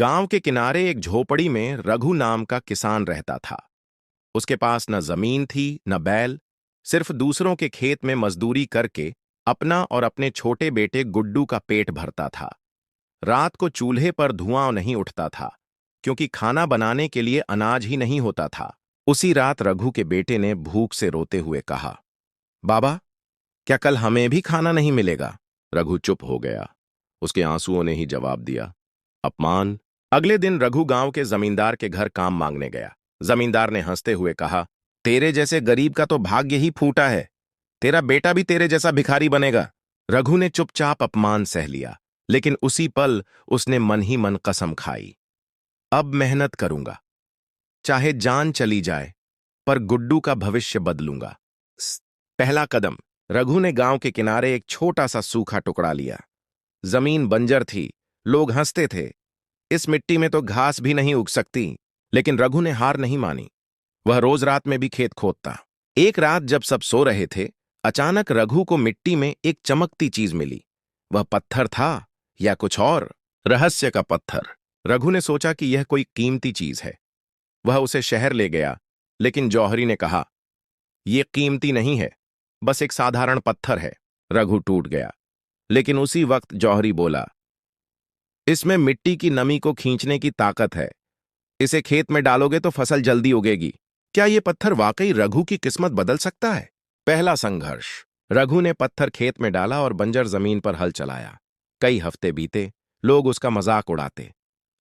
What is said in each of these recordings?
गांव के किनारे एक झोपड़ी में रघु नाम का किसान रहता था। उसके पास न जमीन थी न बैल, सिर्फ दूसरों के खेत में मजदूरी करके अपना और अपने छोटे बेटे गुड्डू का पेट भरता था। रात को चूल्हे पर धुआं नहीं उठता था, क्योंकि खाना बनाने के लिए अनाज ही नहीं होता था। उसी रात रघु के बेटे ने भूख से रोते हुए कहा, बाबा, क्या कल हमें भी खाना नहीं मिलेगा? रघु चुप हो गया। उसके आंसुओं ने ही जवाब दिया, अपमान। अगले दिन रघु गांव के जमींदार के घर काम मांगने गया। जमींदार ने हंसते हुए कहा, तेरे जैसे गरीब का तो भाग्य ही फूटा है। तेरा बेटा भी तेरे जैसा भिखारी बनेगा। रघु ने चुपचाप अपमान सह लिया, लेकिन उसी पल उसने मन ही मन कसम खाई, अब मेहनत करूंगा, चाहे जान चली जाए, पर गुड्डू का भविष्य बदलूंगा। पहला कदम। रघु ने गांव के किनारे एक छोटा सा सूखा टुकड़ा लिया। जमीन बंजर थी, लोग हंसते थे, इस मिट्टी में तो घास भी नहीं उग सकती। लेकिन रघु ने हार नहीं मानी। वह रोज रात में भी खेत खोदता। एक रात जब सब सो रहे थे, अचानक रघु को मिट्टी में एक चमकती चीज मिली। वह पत्थर था या कुछ और? रहस्य का पत्थर। रघु ने सोचा कि यह कोई कीमती चीज है। वह उसे शहर ले गया, लेकिन जौहरी ने कहा, यह कीमती नहीं है, बस एक साधारण पत्थर है। रघु टूट गया, लेकिन उसी वक्त जौहरी बोला, इसमें मिट्टी की नमी को खींचने की ताकत है। इसे खेत में डालोगे तो फसल जल्दी उगेगी। क्या यह पत्थर वाकई रघु की किस्मत बदल सकता है? पहला संघर्ष। रघु ने पत्थर खेत में डाला और बंजर जमीन पर हल चलाया। कई हफ्ते बीते, लोग उसका मजाक उड़ाते,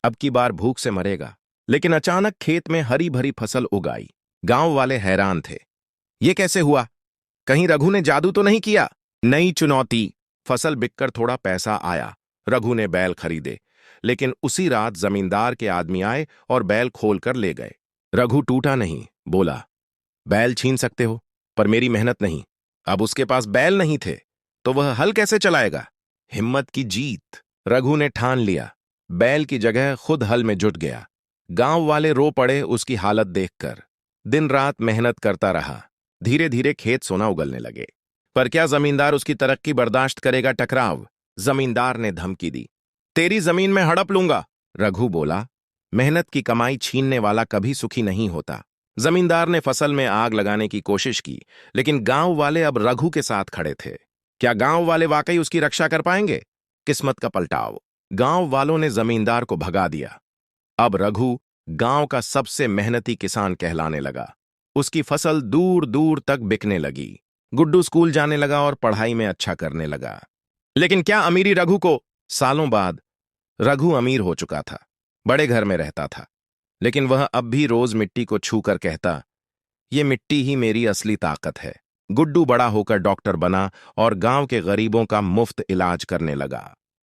अब की बार भूख से मरेगा। लेकिन अचानक खेत में हरी भरी फसल उग आई। गांव वाले हैरान थे, ये कैसे हुआ? कहीं रघु ने जादू तो नहीं किया? नई चुनौती। फसल बिककर थोड़ा पैसा आया। रघु ने बैल खरीदे, लेकिन उसी रात जमींदार के आदमी आए और बैल खोलकर ले गए। रघु टूटा नहीं, बोला, बैल छीन सकते हो, पर मेरी मेहनत नहीं। अब उसके पास बैल नहीं थे, तो वह हल कैसे चलाएगा? हिम्मत की जीत। रघु ने ठान लिया, बैल की जगह खुद हल में जुट गया। गांव वाले रो पड़े उसकी हालत देखकर। दिन रात मेहनत करता रहा। धीरे धीरे खेत सोना उगलने लगे। पर क्या जमींदार उसकी तरक्की बर्दाश्त करेगा? टकराव। जमींदार ने धमकी दी, तेरी जमीन में हड़प लूंगा। रघु बोला, मेहनत की कमाई छीनने वाला कभी सुखी नहीं होता। जमींदार ने फसल में आग लगाने की कोशिश की, लेकिन गांव वाले अब रघु के साथ खड़े थे। क्या गांव वाले वाकई उसकी रक्षा कर पाएंगे? किस्मत का पलटाव। गांव वालों ने जमींदार को भगा दिया। अब रघु गांव का सबसे मेहनती किसान कहलाने लगा। उसकी फसल दूर दूर तक बिकने लगी। गुड्डू स्कूल जाने लगा और पढ़ाई में अच्छा करने लगा। लेकिन क्या अमीरी रघु को? सालों बाद रघु अमीर हो चुका था, बड़े घर में रहता था, लेकिन वह अब भी रोज मिट्टी को छूकर कहता, ये मिट्टी ही मेरी असली ताकत है। गुड्डू बड़ा होकर डॉक्टर बना और गांव के गरीबों का मुफ्त इलाज करने लगा।